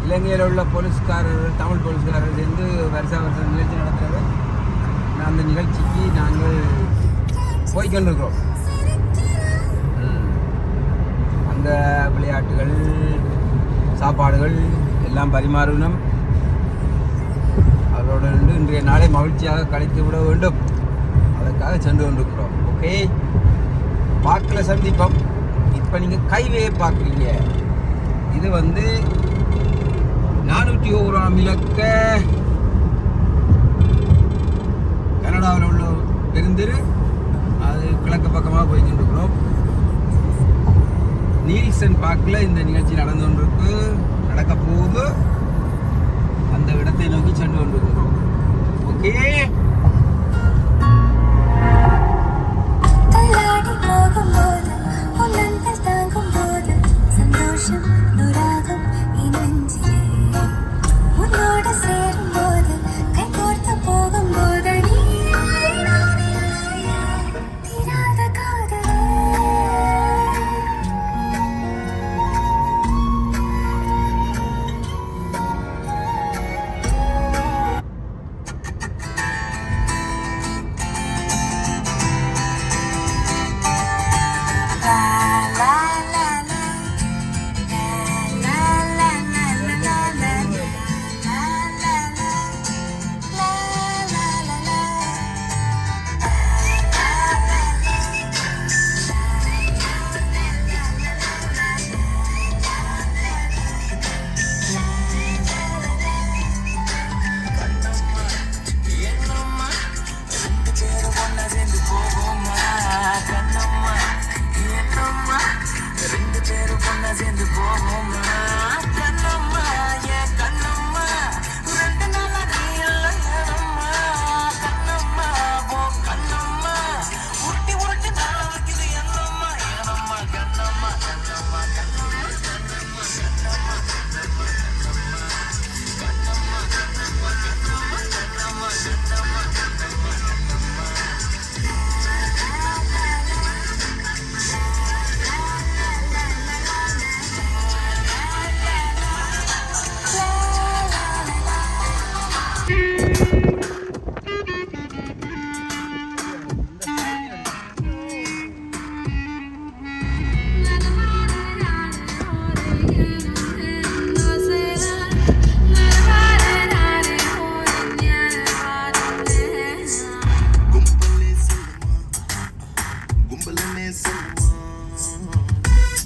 இலங்கையில் உள்ள போலீஸ்காரர்கள் தமிழ் போலீஸ்காரர்கள் சேர்ந்து வருஷம் நிகழ்ச்சி நடத்துகிறது. அந்த நிகழ்ச்சிக்கு நாங்கள் போய்கொண்டிருக்கிறோம். அந்த விளையாட்டுகள் சாப்பாடுகள் எல்லாம் பரிமாறணும். அதோடு இன்றைய நாளை மகிழ்ச்சியாக கழித்து விட வேண்டும். அதற்காக சென்று கொண்டிருக்கிறோம். ஓகே, பார்க்கல சந்திப்போம். இப்போ நீங்கள் கைவே பார்க்குறீங்க. இது 401ஆம் இலக்க கனடாவில் உள்ள பெருந்தெரு. அது கிழக்கு பக்கமாக போய்கொண்டிருக்கிறோம். நீல்சன் பார்க்கில் இந்த நிகழ்ச்சி நடந்து கொண்டிருக்கு, நடக்க போகுது. அந்த இடத்தை நோக்கி சென்று கொண்டிருக்கிறோம். ஓகே,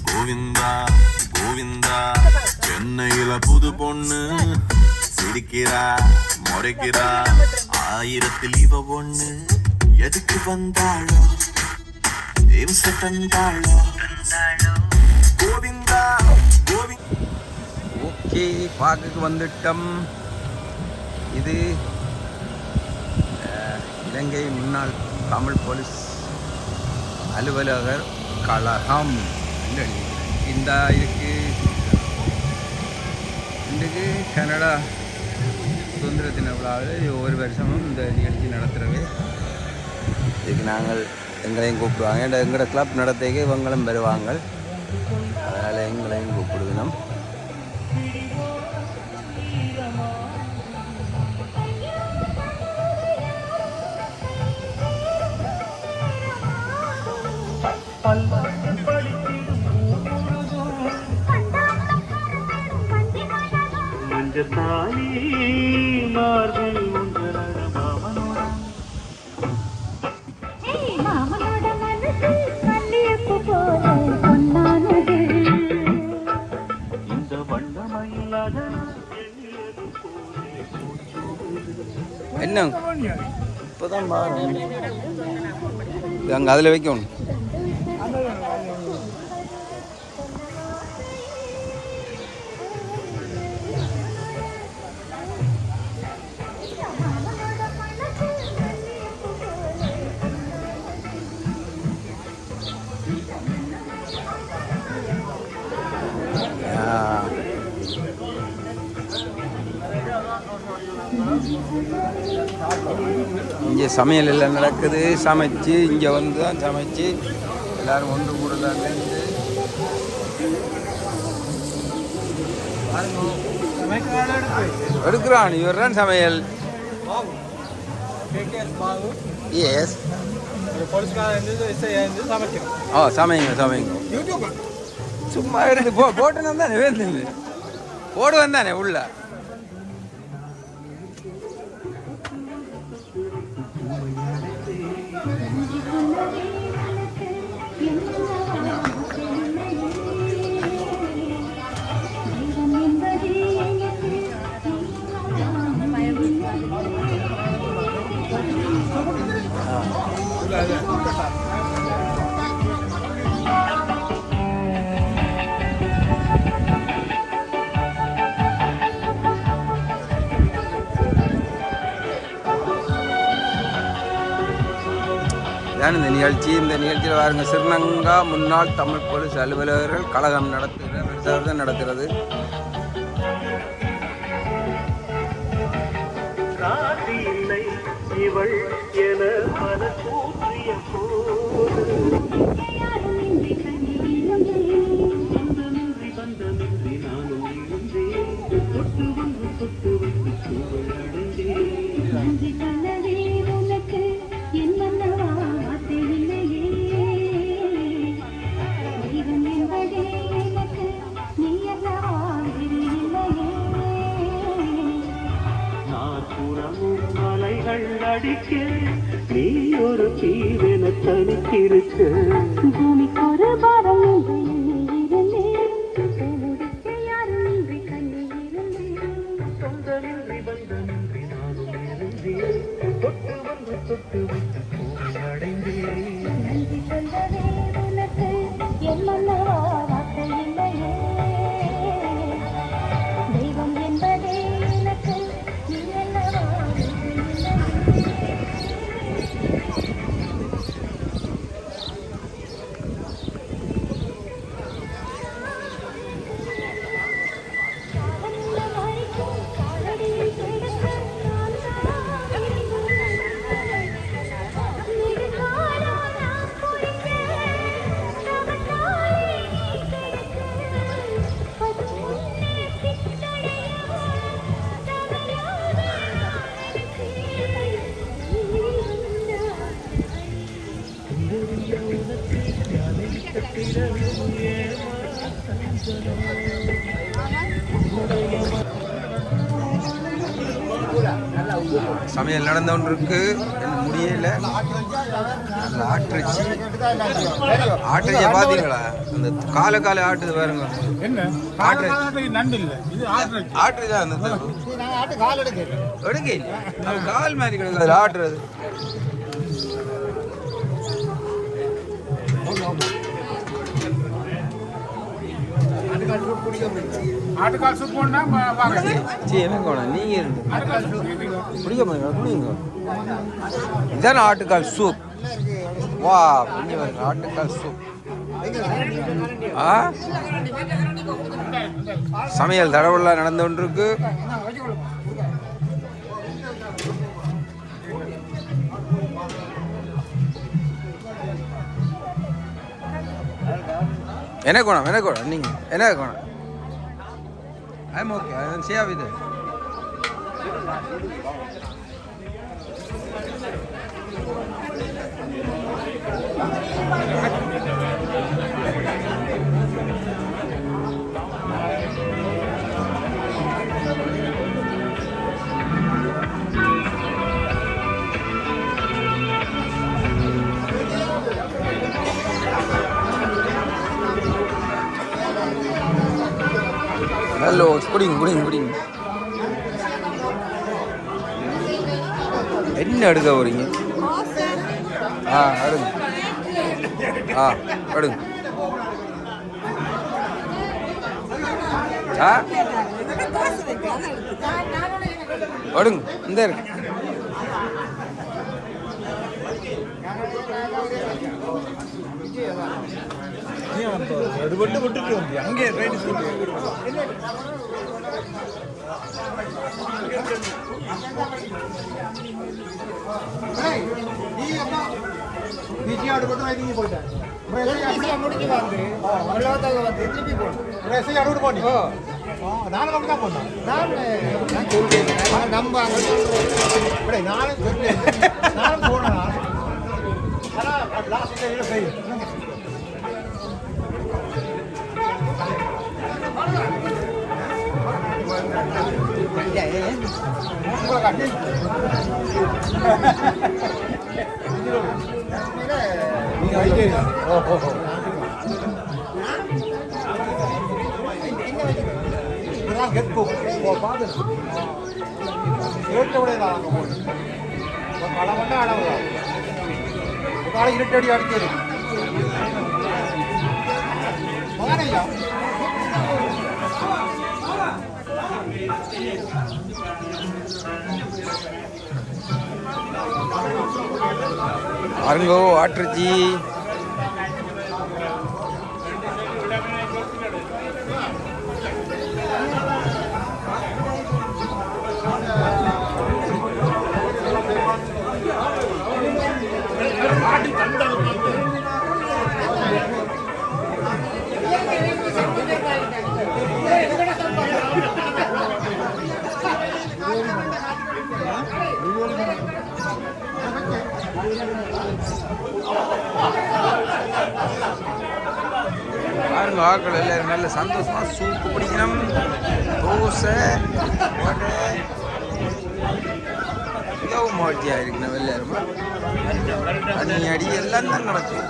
கோவிந்தா கோவிந்தா, சென்னையில புது பொண்ணு சிரிக்கிறா முறைக்கிறா, 1000 இவ ஒண்ணு எதுக்கு வந்தாளோ இம்ச தந்தாளோ கோவிந்தா கோவிந்தா. ஓகே, பார்க்குக்கு வந்துட்டோம். இது இலங்கை முன்னாள் தமிழ் போலீஸ் அலுவலகர் கழகம். இந்த இன்றைக்கு கனடா சுதந்திர தின விழாவில் ஒவ்வொரு வருஷமும் இந்த நிகழ்ச்சி நடத்துகிறவே. இதுக்கு நாங்கள் எங்களையும் கூப்பிடுவாங்க. எங்களோட கிளப் நடத்தைக்கு இவங்களும் வருவாங்க. அதனால் எங்களையும் கூப்பிடுவினோம். என்ன இப்போதான் அங்கே அதில் வைக்கணும். இங்கே சமையல் எல்லாம் நடக்குது. சமைச்சு இங்கே வந்து தான் சமைச்சு எல்லோரும் ஒன்று கூடலாம் பாருங்க. எடுக்கிறான் இவர் தான் சமையல். எஸ். ஓ சமைங்க சமைங்க. சும்மா எடுத்து போட்டுன்னு தானே வேந்தது போடுவேன் தானே உள்ள. இந்த நிகழ்ச்சியில் பாருங்க, ஸ்ரீலங்கா முன்னாள் தமிழ் போலீஸ் அலுவலகர்கள் கழகம் நடத்துகிறது. நீ ஒரு தீவென தனித்திருக்க பூமிக்கு ஒரு பாரம் யாரும் சொந்தமின்றி பந்தமின்றி நானும் இருந்தேன். தொட்டு வந்து தொட்டு வைத்து அடைந்தேன். நன்றி சொல்லவே உனக்கு என் மன்னவா வார்த்தை இல்லையே. தெய்வம் என்பதே எனக்கு நீ அல்லவா. சமையல் நடந்த ஒன்று இருக்கு, முடியல. ஆட்டிறைச்சியை பார்த்தீங்களா? அந்த காலை ஆட்டுது பாருங்க. ஆட்டுறது அந்த கால் மாதிரி கிடக்குது ஆட்டுறது. ஆட்டுக்கால் சூப் போனா நீங்க குடிக்க குடிங்க. இதான ஆட்டுக்கால் சூப். வா கொஞ்சம் ஆட்டுக்கால் சூப். சமையல் தடவுல நடந்து கொண்டிருக்கு. என்ன கோணம் நீங்க என்ன கோணம்? I'm okay. I will share with it. Hello, pudding. என்ன எடுக்க வரீங்க? அடுங்க. அடுங்க. அடுங்க. இந்த இருக்கு. அங்கே நானும் அப்படி தான் போனேன். நான் சொல்றேன் நம்ம நானும் சொல்றேன் நானும் போனேன். ஆனால் லாஸ்ட் செய்யும் இருட்டடி அடிக்கிறது பாருங்கோ ஆட்டுச்சி. பாருங்க ஆக்கள் எல்லாரும் நல்ல சந்தோஷமா சூப்பு பிடிக்கணும். தோசை வடை மிகவும் மகிழ்ச்சியாக இருக்கணும். எல்லாரும் தண்ணி அடி எல்லாம் தான் நடக்கும்.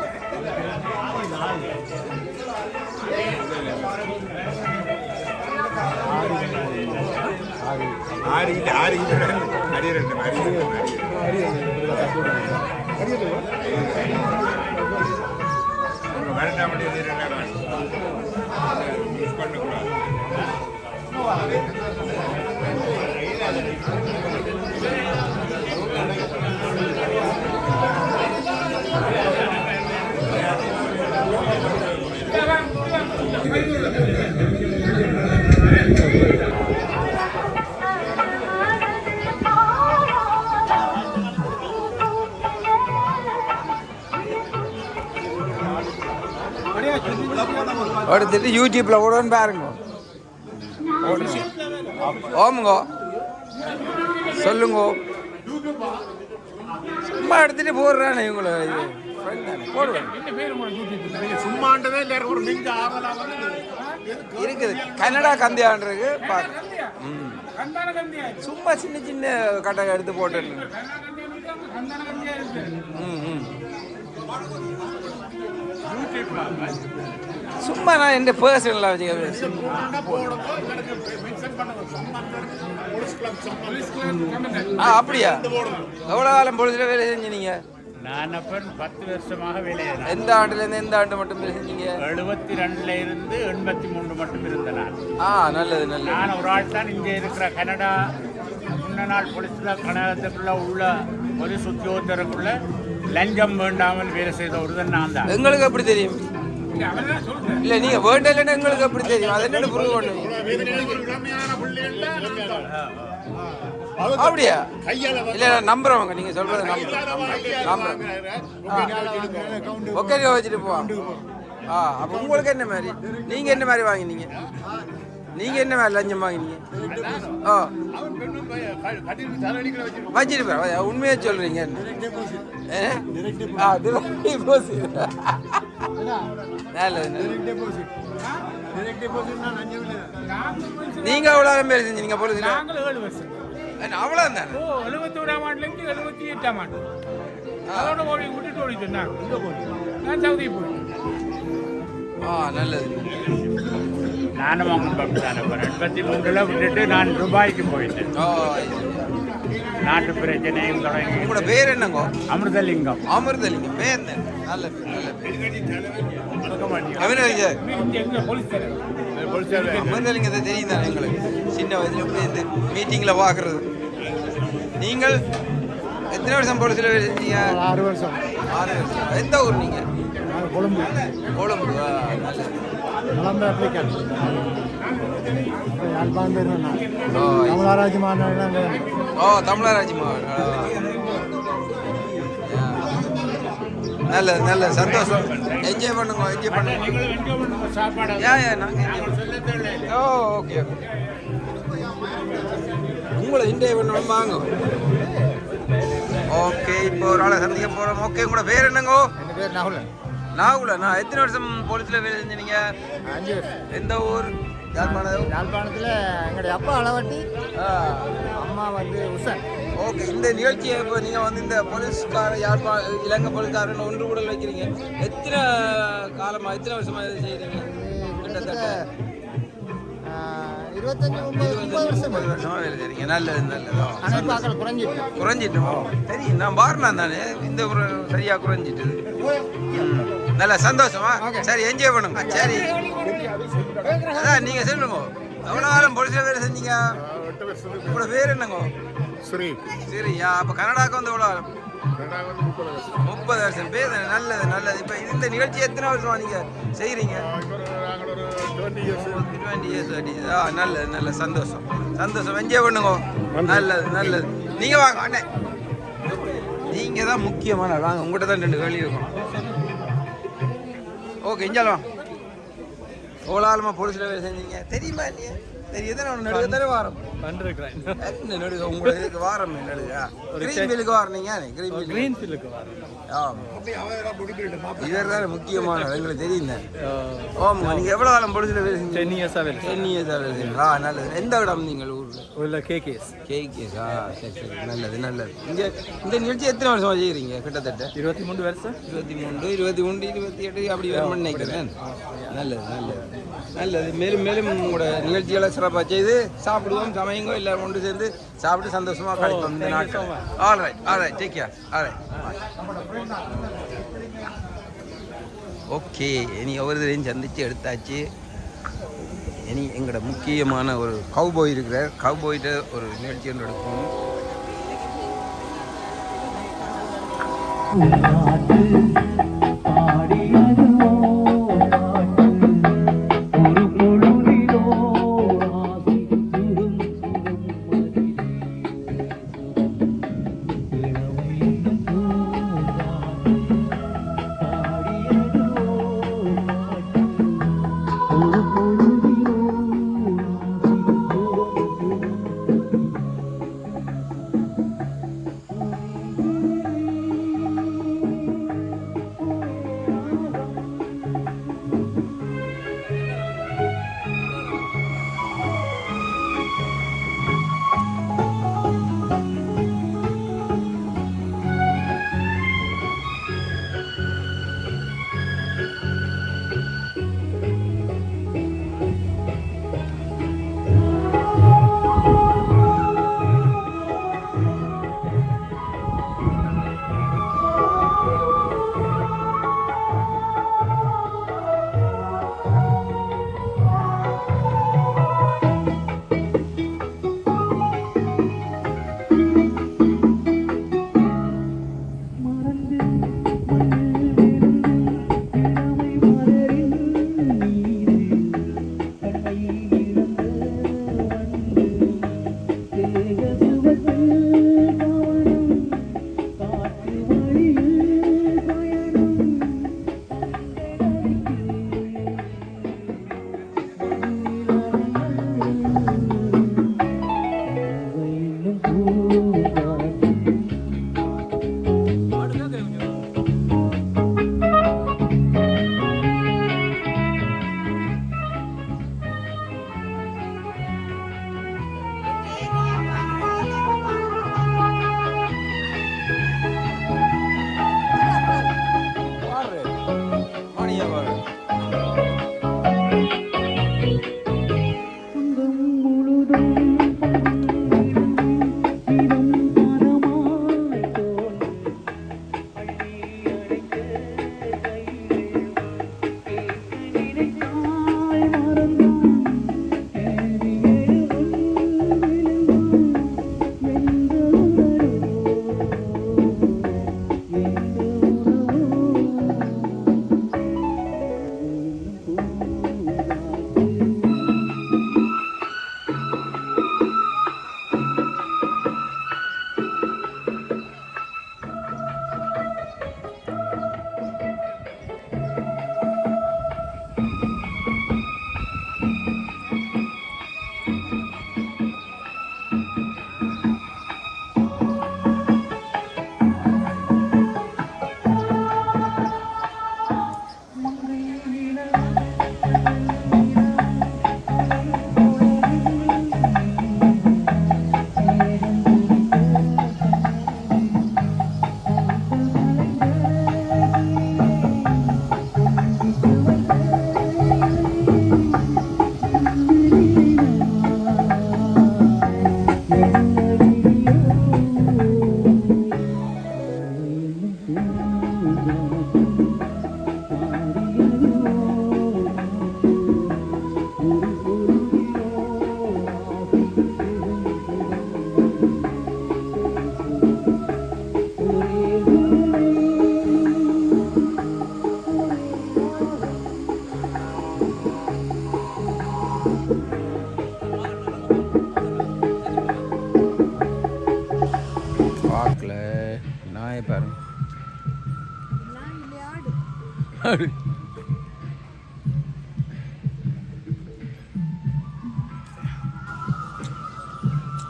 எடுத்துட்டு யூடியூப்ல ஓடுன்னு பாருங்க. ஓமுங்க சொல்லுங்க. சும்மா எடுத்துட்டு போடுறானே இவங்கள இது போடுவேன் இருக்குது. கன்னடா கந்தியான்றது சும்மா சின்ன சின்ன கட்டை எடுத்து போட்டு சும்மா நான் என் பர்சனலாக வச்சுக்க. அப்படியா? எவ்வளோ காலம் பொழுதுல வேலை செஞ்சீங்க? நான் அப்போ 10 வருஷமாக வேலை. எந்த ஆண்டுலேருந்து எந்த ஆண்டு மட்டும் வேலை செஞ்சீங்க? 72 இருந்து 83 மட்டும் இருந்தேன் நான். நல்லது நல்லது. நான் ஒரு ஆள் தான் இங்கே இருக்கிற கனடா முன்ன நாள் பொலிஸ்ல கனடாத்துக்குள்ள உள்ள பொலிஸ் உத்தியோகத்தருக்குள்ள லஞ்சம் வேண்டாமல் வேலை செய்த ஒருதன் நான் தான். எங்களுக்கு எப்படி தெரியும்? இல்ல நீங்க வேண்டலன்னு எங்களுக்கு எப்படி தெரியும்? அது என்ன ப்ரூவ் பண்ணுவீங்க? அப்படியா? இல்ல நம்புறவங்க நீங்க சொல்றது நம்புறேன். ஒக்கே வச்சுட்டு போவான். அப்ப உங்களுக்கு என்ன மாதிரி? நீங்க என்ன மாதிரி வாங்கினீங்க? நீங்க என்ன மாதிரி லஞ்சம் வாங்கினீங்க? வச்சிட்டு போய் உண்மையா சொல்றீங்க. நீங்க அவ்வளவு பேர் செஞ்சீங்க போலீஸ்? அவ்வளவு தானே. 71ஆம் ஆண்டுலேருந்து 78ஆம் ஆண்டு அதோட ஓடி விட்டுட்டு ஓடி நான் சவுதி போயிட்டேன். நல்லது. நானும் அவங்க பப்தான 83ல் விட்டுட்டு நான் துபாய்க்கு போயிட்டேன். நாட்டு பிரச்சனையும் தொடங்கி. உங்களோட பேர் என்னங்கோ? அமிர்தலிங்கம். அமிர்தலிங்கம் பேர் நல்ல அமிர்தலிங்கத்தை தெரியும் தானே எங்களுக்கு. சின்ன வயசுல போய் மீட்டிங்ல பாக்குறது. நீங்கள் எத்தனை வருஷம் போலீஸ்ல வேலை செஞ்சீங்க? 6 வருஷம். 6 வருஷம். எந்த ஊர் நீங்க? கொழும்பு. கொழும்பு. தமிழராஜ் மாநாடு. தமிழராஜ் மாநாடு. நல்லது நல்லது சந்தோஷம். என்ஜாய் பண்ணுங்க என்ஜாய் பண்ணுங்க. நீங்களும் என்ஜாய் பண்ணுங்க சாப்பாடு. நாங்கள் சொல்லத்தே இல்லை. ஓ ஓகே ஓகே. உங்களை என்ஜாய் பண்ணணும் வாங்க. ஓகே இப்போ ஒரு ஆளை சந்திக்க போகிறோம். ஓகே உங்களோட பேர் என்னங்கோ? என் பேர் நகுலன். நாகுலண்ணா. எத்தனை வருஷம் போலீஸில் வேலை செஞ்சீங்க? 5 வருஷம். எந்த ஊர்? யாழ்ப்பாணம். யாழ்ப்பாணத்தில் எங்களுடைய அப்பா அளவட்டி, அம்மா வந்து உசன். ஓகே இந்த நிகழ்ச்சியை இப்போ நீங்கள் வந்து இந்த போலீஸ்கார இலங்கை போலீஸ்காரன் ஒன்று கூடல் வைக்கிறீங்க. எத்தனை காலமாக எத்தனை வருஷமாக இதை செய்கிறீங்க? கிட்டத்தட்ட 25-30 வருஷம். வருஷமாக வேலை செய்கிறீங்க. நல்லது நல்லது. அனைப்பாக்கள் குறைஞ்சிட்டு. குறைஞ்சிட்டோம். சரி நான் பாருனா தானே இந்த ஒரு சரியாக குறைஞ்சிட்டு. நல்ல சந்தோஷமா. சரி என்ஜாய் பண்ணுங்க. சரி அதான் நீங்கள் சொல்லுங்க எவ்வளோ காலம் போலீஸில் வேலை செஞ்சீங்க? உங்களோட பேர் என்னங்கோ? சரியா. அப்போ கனடாவுக்கு வந்து எவ்வளோ காலம்? 30 வருஷம். பேர் நல்லது நல்லது. இப்போ இந்த நிகழ்ச்சி எத்தனை வருஷமா நீங்கள் செய்கிறீங்க? 20 years. நல்லது நல்ல சந்தோஷம் சந்தோஷம். என்ஜாய் பண்ணுங்க. நல்லது நல்லது. நீங்கள் வாங்க அண்ணே. நீங்கள் தான் முக்கியமான வாங்க. உங்கள்கிட்ட தான் 2 வேலி இருக்கணும். ஓகே எஞ்சாலும் எவ்வளோ ஆளுமா போலீஸில் வேலை செஞ்சீங்க தெரியுமா இல்லையா? தெரியும் தானே. ஒன்று நடுக்க தானே வாரம் என்ன நடுக்க உங்களுக்கு வாரம் நடுக்கா கிரீன்ஃபீல்டுக்கு வாரீங்க. கிரீன்ஃபீல்டுக்கு இவர் தானே முக்கியமான எங்களுக்கு தெரியுங்க. ஆமாம் நீங்கள் எவ்வளோ காலம் போலீஸில் வேலை செஞ்சீங்க? 10 years வேலை. 10 years வேலை செஞ்சீங்களா? நல்லது. எந்த இடம் நீங்கள் ஊரில்? கேகேஎஸ். கேகேஸா? சரி சரி நல்லது நல்லது. இங்கே இந்த நிகழ்ச்சி எத்தனை வருஷமாக செய்கிறீங்க? கிட்டத்தட்ட 23 வருஷம். 23, 23, 28 அப்படி வருமானு நினைக்கிறேன். நல்லது நல்லது நல்லது. மேலும் மேலும் உங்களோட நிகழ்ச்சிகளை சிறப்பாக செய்து சாப்பிடுவோம் சமையுங்கோ எல்லாரும் ஒன்று சேர்ந்து சாப்பிட்டு சந்தோஷமாக கழிப்போம் இந்த நாட்கள். Alright take care. Alright okay. இனி ஒவ்வொருத்தரையும் சந்தித்து எடுத்தாச்சு. இனி எங்களோட முக்கியமான ஒரு கவுபாய் இருக்கிறார். கவுபாய்கிட்ட ஒரு நிகழ்ச்சி ஒன்று எடுப்போம்.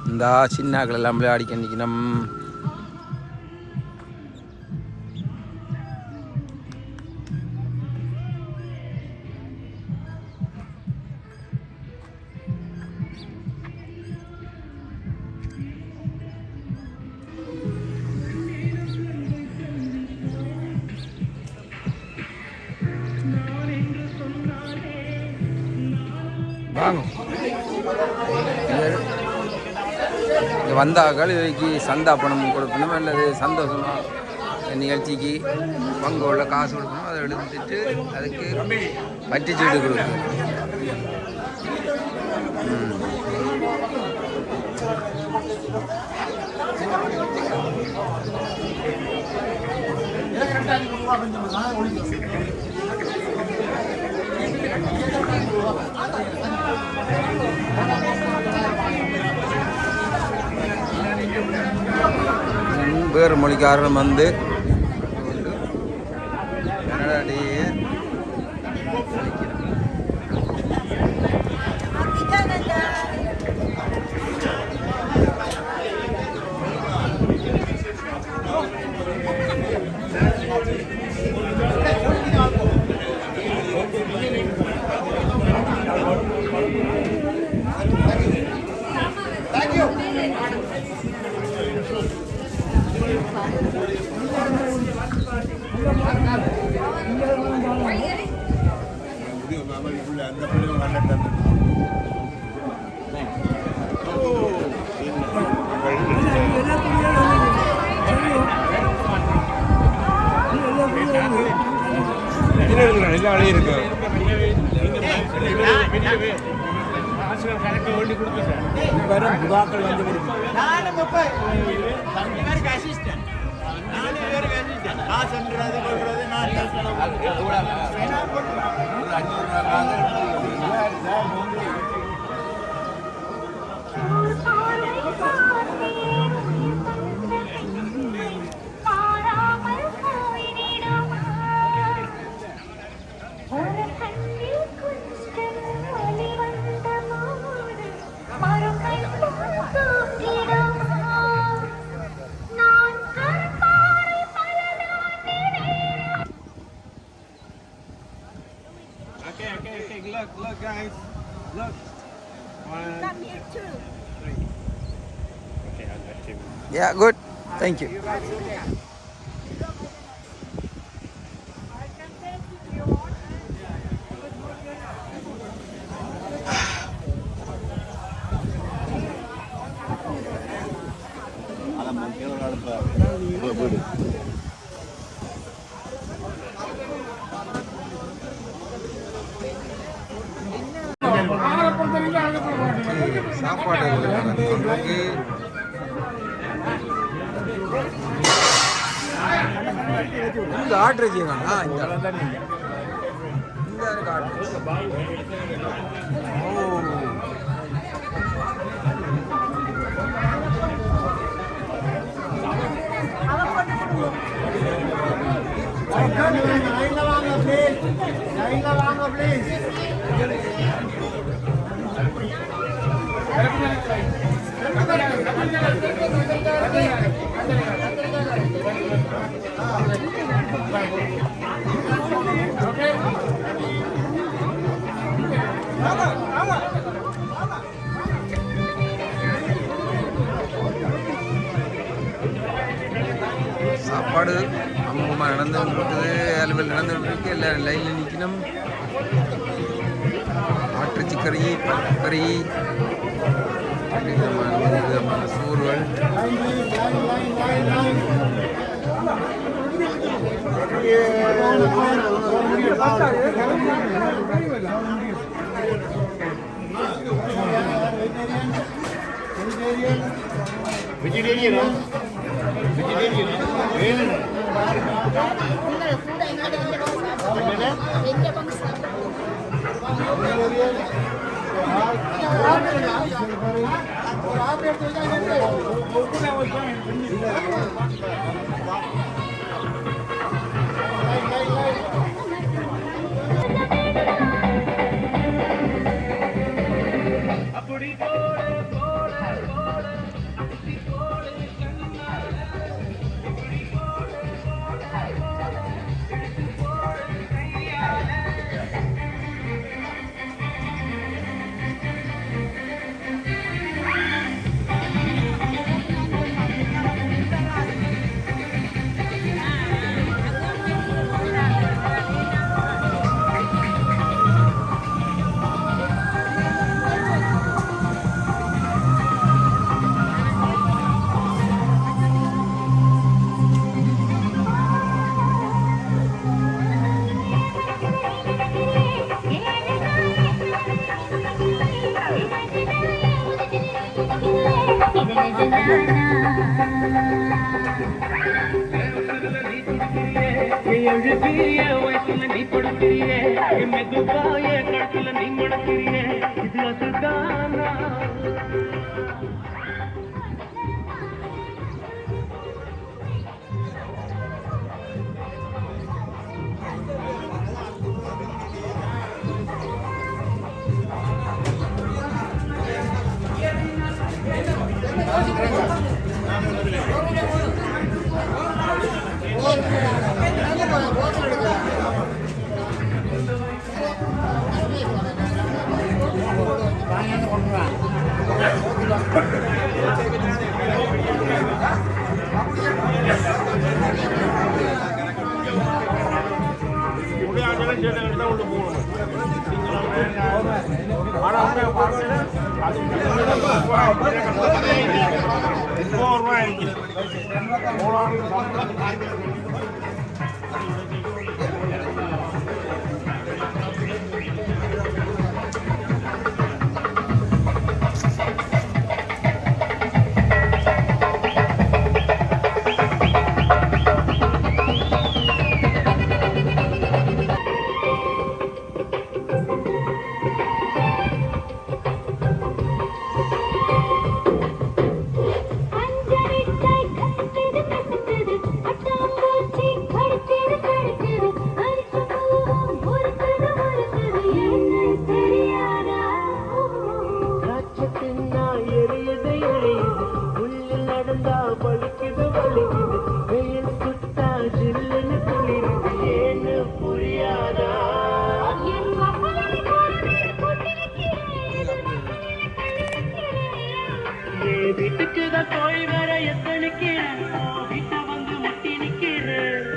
இந்த சின்னாக்கள் எல்லாம் விளையாடிக்க நிற்கணும். வாங்க இங்கே வந்தாக்கள் இவைக்கு சந்தா பணம் கொடுக்கணும் அல்லது சந்தோஷமாக நிகழ்ச்சிக்கு பங்கு உள்ள காசு கொடுக்கணும். அதை எடுத்துட்டு அதுக்கு பட்டிச்சீட்டு கொடுக்கணும். வேறு மொழிக்காரன் வந்து கன்னடாடியே எல்லாம் வழி இருக்கு. கணக்கு வேண்டி கொடுத்துட்டேன். Look guys, look. Come here too. Okay, I'll let you. Yeah, good. Thank you. சாப்பாடு நமக்கு இந்த ஆர்டர் செய்யணும்னா இந்த ஆர்டர் சாப்பாடு அம்மா நடந்து இருக்குது, அலுவல் நடந்து இருக்கு, எல்லாரும் லைனில் நிற்கணும். ஆட்டுச்சி கறி, கறி, விதமான சோறுகள். வெஜிடேரியனா? எழுதிய வயசுல நீ படுக்கிறிய மெதுவாய கழுத்துல நீ மடக்கிறிய இது அதுதானா வீட்டுக்குதான் போய் வர எத்தனைக்கு வீட்டை வந்து முட்டி நிக்கிறேன்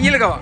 வெயிலுக்கு வா